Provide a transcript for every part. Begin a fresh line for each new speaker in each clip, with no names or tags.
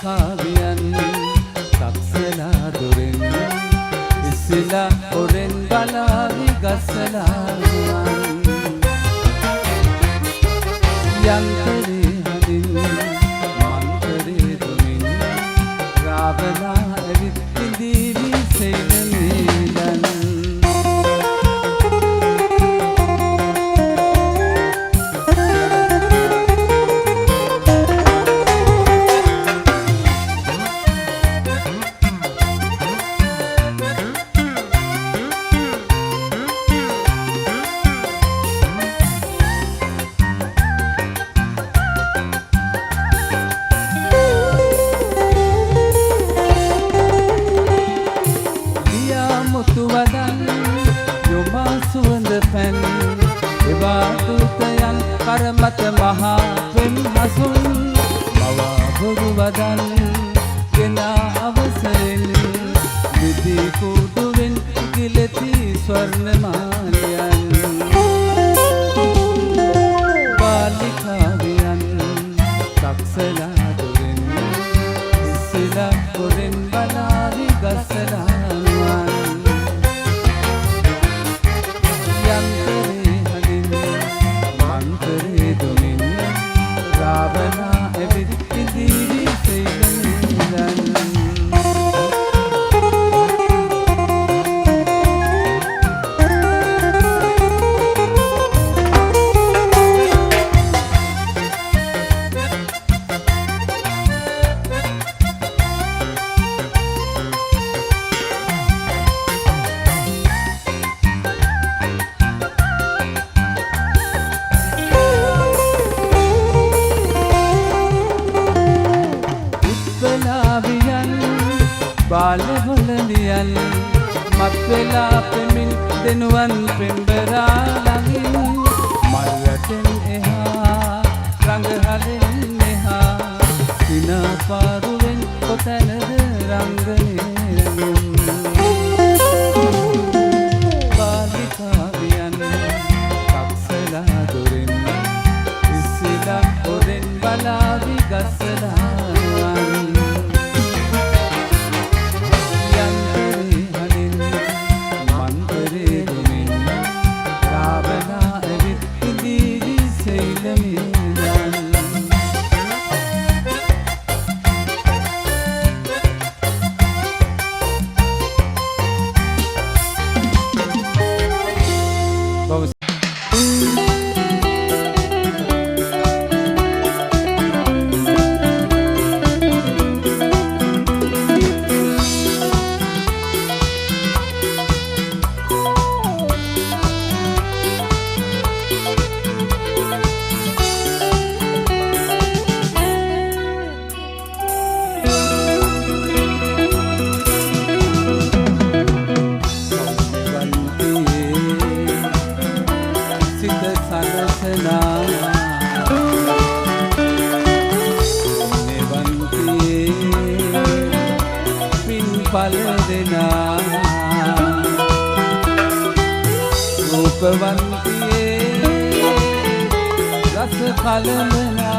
කාව්‍යයන් තක්සලා දොරෙන් ඉස්සලා ඔරෙන් බලාවි ගස්සලා යන්තරේ හදින් මන්තරේ දුමින් රාවලා ඇවිත් ඉඳීවි සෙයිලමේලන් කරමත මහා පෙම් හසුන් මවා බොරු වදන් ගෙනා අවසරෙන් විදි කුඩුවෙන් ගිලති ස්වර්ණමාලයන් බාලිකාවියන් තක්සලා දොරෙන් ඉස්සලා කොරෙන් බලාවි ගස්සලා बाले होलनियन मत वेला पेमिन देनुवन पेंबरा लगिन मरतन एहा रंग हलेन नेहा सिना पारुवेन कोतनद रंगने बालिकावियन तक्सला दोरेन इस्ला ओरेन बलावि गसला रूपवंतिये रस फलना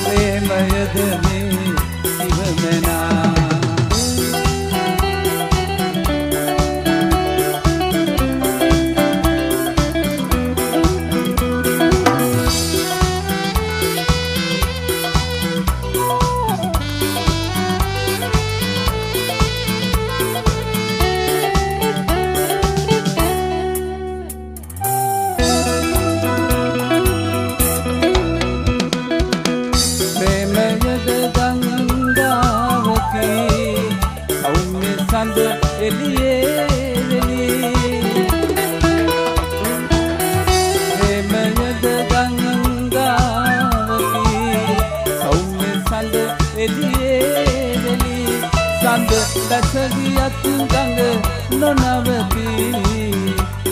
प्रेम यद में शिव मना दसगियत गंग नोनवती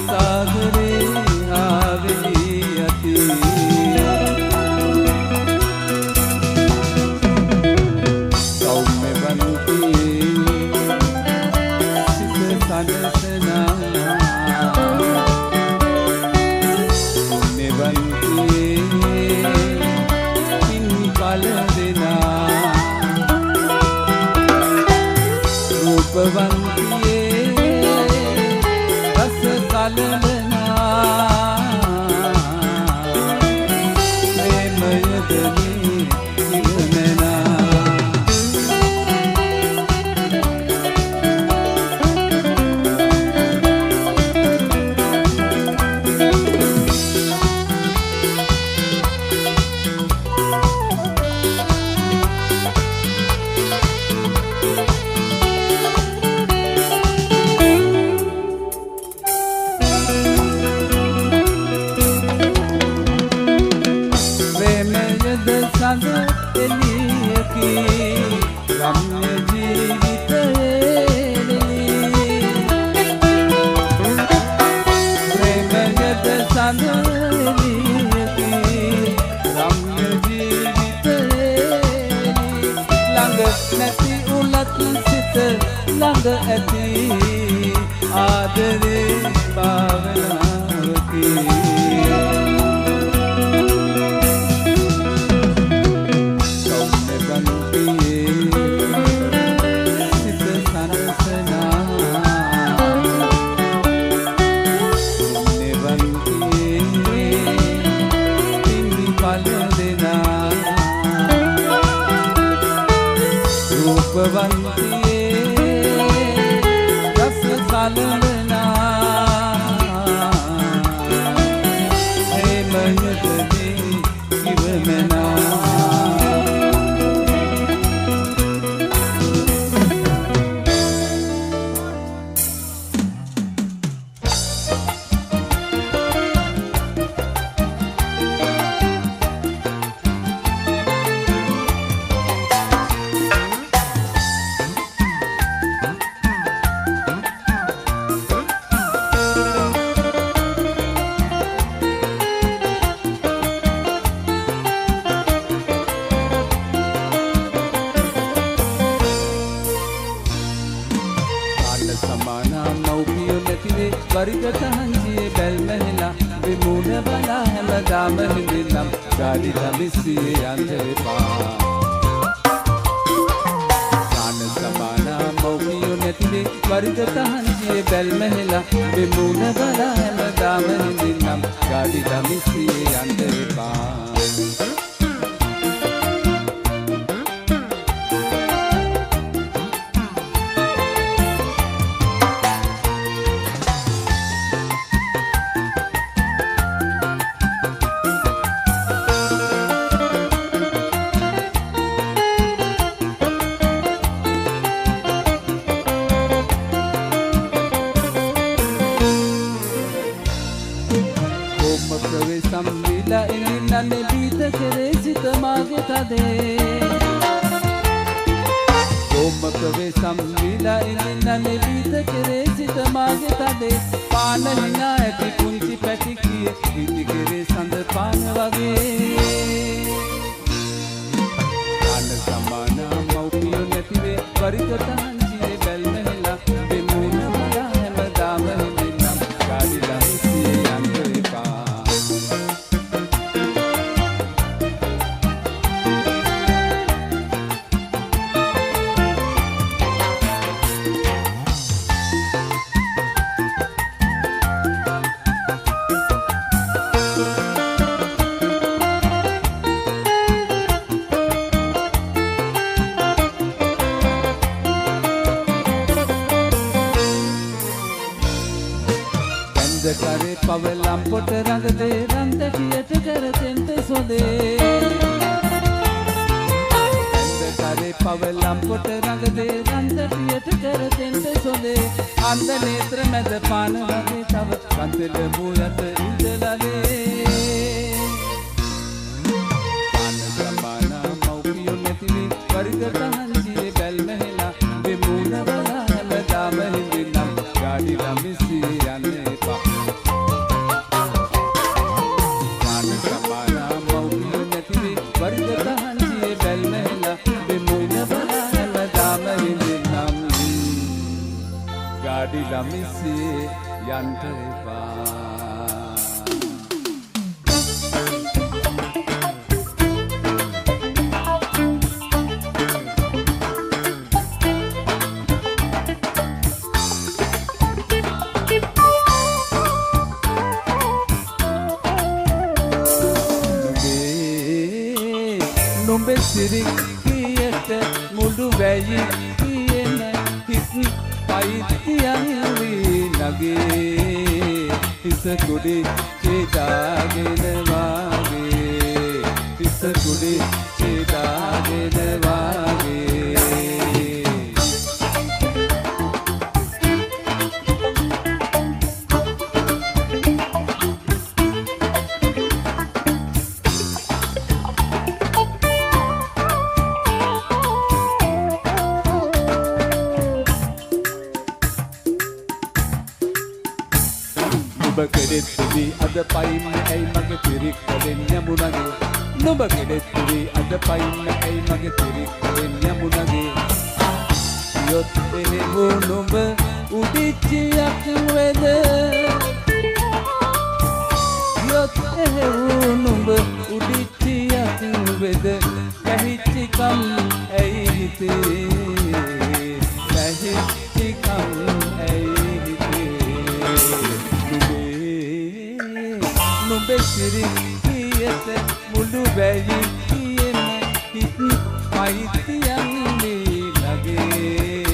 सागरे आवियती सौम्य बनती सिद्ध सनसना सौम्य बनती ආදරේ ඉවමනා සඳ එළියකි රම්‍ය ජීවිතයේ ප්‍රේමයද සඳ එළියකි රම්‍ය ජීවිතයේ ළඟ නැති උලත් සිත ළඟ ඇති ආදරේ භාවනාවකි रूपवंतिये रस सालना हे मयदे इवमना समाना मौपियो नतिरे वरिगत हंजिए बेल महिला विमूढ़ बना है मदाम हिंदिलम गाड़ी लमिसिए अंधे पा कान समाना मौपियो नतिरे वरिगत हंजिए बेल महिला विमूढ़ बना है मदाम हिंदिलम गाड़ी लमिसिए अंधे पा सम्मिला इन्ना ने बीत करे सित मागे तदे ओम कवे सम्मिला इन्ना ने बीत करे सित मागे तदे पान हिना ऐति पुंची पैटी किए बीती करे संद पान वगे कान समाना मौपियो नतिरे वरिगत हंजिए बेल महिला विमून बड़ा है मदाम हिंदिलम गाड़ी लमिसिए अंधे पा करे पवलम पुट रंग दे रंग कियत कर तेंते सोदे करे पवलम पुट रंग दे रंग कियत कर तेंते सोदे अंध नेत्र में पान वगे तब कंदिल मूलत इंद लगे पान जमाना मौपियो नतिली वर्गत हंजिए बेल महिला विमून बला मदाम हिंदिलम गाड़ी लमिसिए अंधे पा वर्गत हंजिए बेल महिला विमून बला है मदाम हिंदिलम गाड़ी लमिसिए अंधे पा නුඹේ සිරිකියට මුළු වැයි කියන හිත් පයිතියන් වී නගේ හිස කුඩි චේතාගෙන වාගේ හිස කුඩි චේතාගෙන වාගේ නුඹ කෙරෙත්තුවී අද පයින්න ඇයි මගේ පිරික්කලෙන් යමුණගේ නුඹ කෙරෙත්තුවී අද පයින්න ඇයි මගේ පිරික්කලෙන් යමුණගේ යොත් එහෙමු නුඹ උදිච්චියක් වෙද යොත් එහෙමු නුඹ උදිච්චියක් වෙද පැහිච්චිකම් ඇයි හිතේ පැහිච්චිකම් ඇයි නුඹේ සිරිකියට මුළු වැයි කියන හිත් පයිතියන් වී නගේ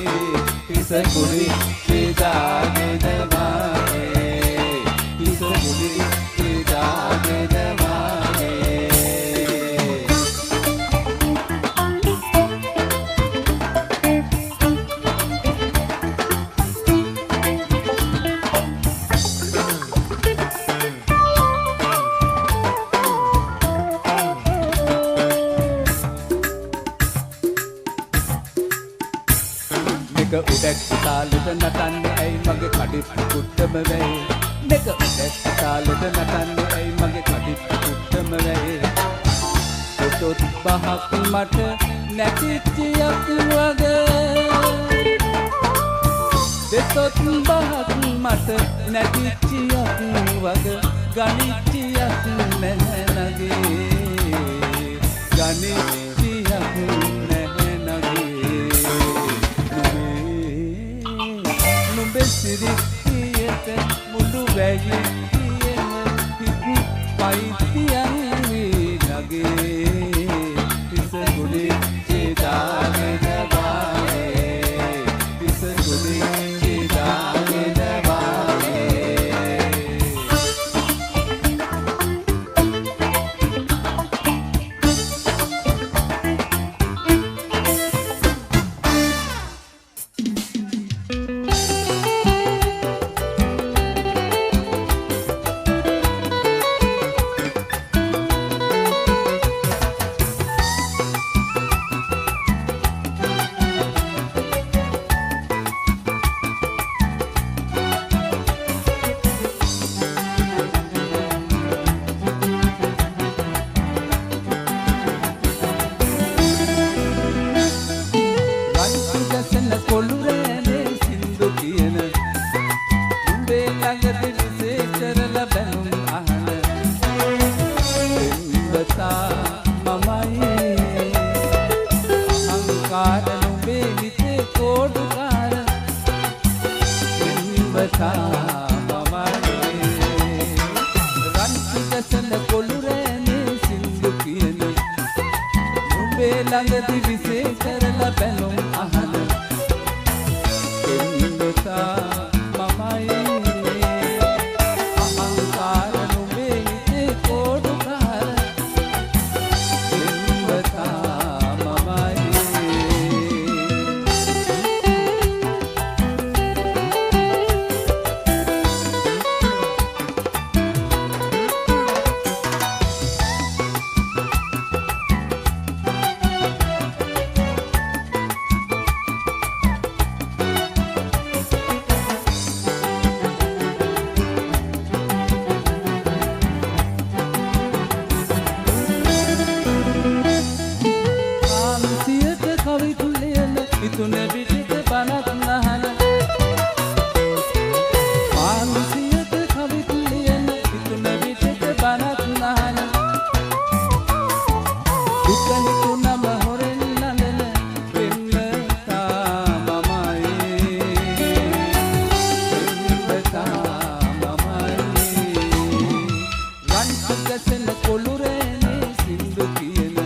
හිස කුඩි චේතාගෙන වාගේ හිස කුඩි චේතාගෙන වාගේ උඩක් තාලෙට නටන්නේ ඇයි මගේ කඩිප්පු කුට්ටම වෙයි නෙක උඩක් තාලෙට නටන්නේ ඇයි මගේ කඩිප්පු කුට්ටම වෙයි ඔතොත් පහක් මට නැතිච්චියක් වගේ දෙතොත් පහක් මට නැතිච්චියක් වගේ ගණිච්චියක් නැහැ නගේ ගණිච්චියක් නැහැ නගේ සිරිකියට මුළු වැයි කියන හිත් පයිතියන් වී නගේ හිස කුඩි චේතාගෙන වාගේ හිස කුඩි චේතාගෙන වාගේ ළඟදී විසේ කරලා බැලුම් අහන එන්නතා මමයි අහංකාර නුඹේ හිතේ කෝඩුකාර එන්නතා මමයි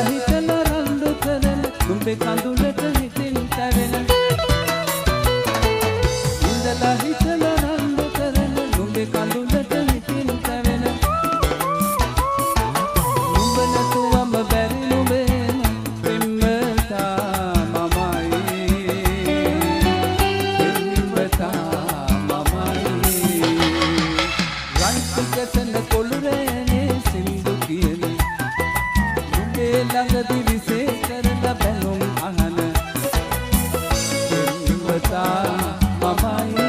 හිතලා රණ්ඩු කරන නුඹේ කඳුලට හිතින් තැවෙන ඉඳලා හිතලා රණ්ඩු කරන නුඹේ කඳුලට හිතින් තැවෙන නුඹ නැතුවම බැරි නුඹේ පෙම්වතා මමයි රන්ති කැසෙන කොළුරේනේ සින්දු කියන නුඹේ ළඟදී විසේ කරලා බැලුම් අහන පෙම්වතා මමයි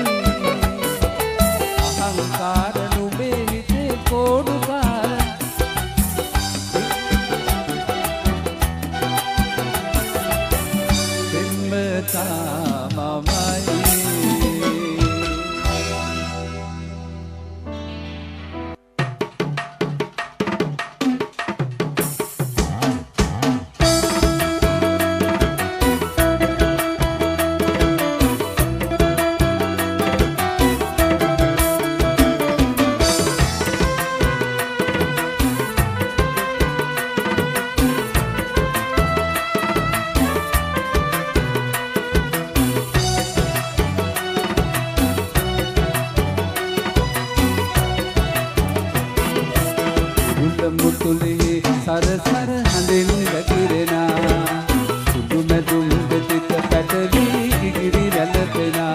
අහංකාර නුඹේ හිතේ කෝඩුකාර පෙම්වතා මමයි මුතුලේ සරසර හඳින් වැగిරෙනා සුදු මැදුම් දෙතිත පැටලි ඉගිරි රැළපෙනා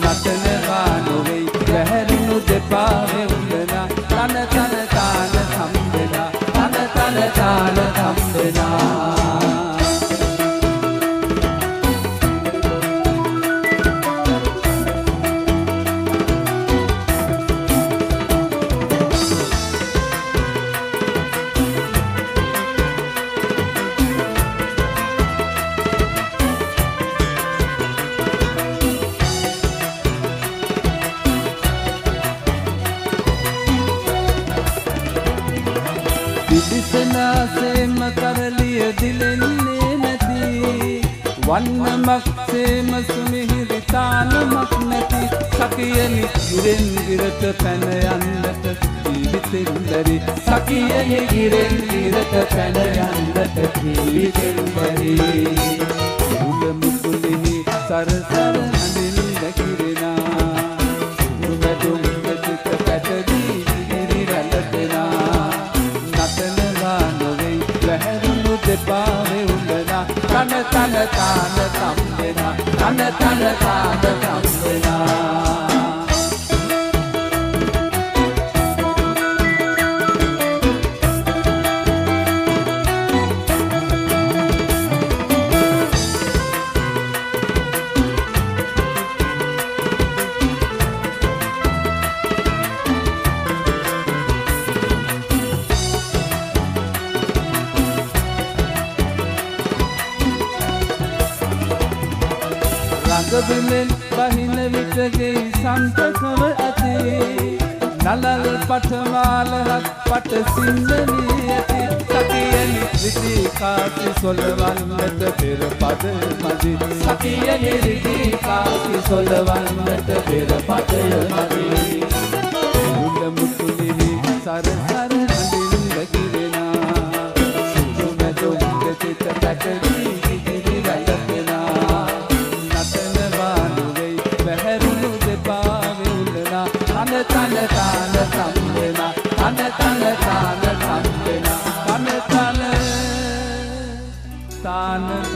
නටනවා නොවේ වැහැරුණු දෙපා වෙවුලනා තන තන තාන සම්බෙනා තන තන තාන සම්බෙනා දිසනාසෙම කරලිය දිලෙන්නේ නැති වන්නමක් සේම සුමිහිරි තානමක් නැති සකියනි ගිරෙන් ගිරට පැන යන්නට ජීවිතෙන් බැරි සකියනි ගිරෙන් ගිරට පැන යන්නට ජීවිතෙන් බැරි උල මුතුලෙහි සරසර හඳින් වැగిරෙනා සුමැදුම් දෙතිත පැටලි ඉගිරි රැළපෙනා දෙපා වෙවුලනා තන තන තාන සම්බෙනා තන තන තාන සම්බෙනා රඟබිමෙන් බහින විටගේ සන්තකව ඇති නලල් පටමාලහත් පට සිංහලී ඇති සකියනි රිදී කාසි සොලවන්නට පෙර පද මදි සකියනි රිදී කාසි සොලවන්නට පෙර පද මදි උල මුතුලෙහි සරසර හඳින් වැగిරෙනා සුදු මැදුම් දෙතිත පැටලි ඉගිරි රැළපෙනා තන තන තාන සම්බෙනා තන තන තාන සම්බෙනා තන තන තාන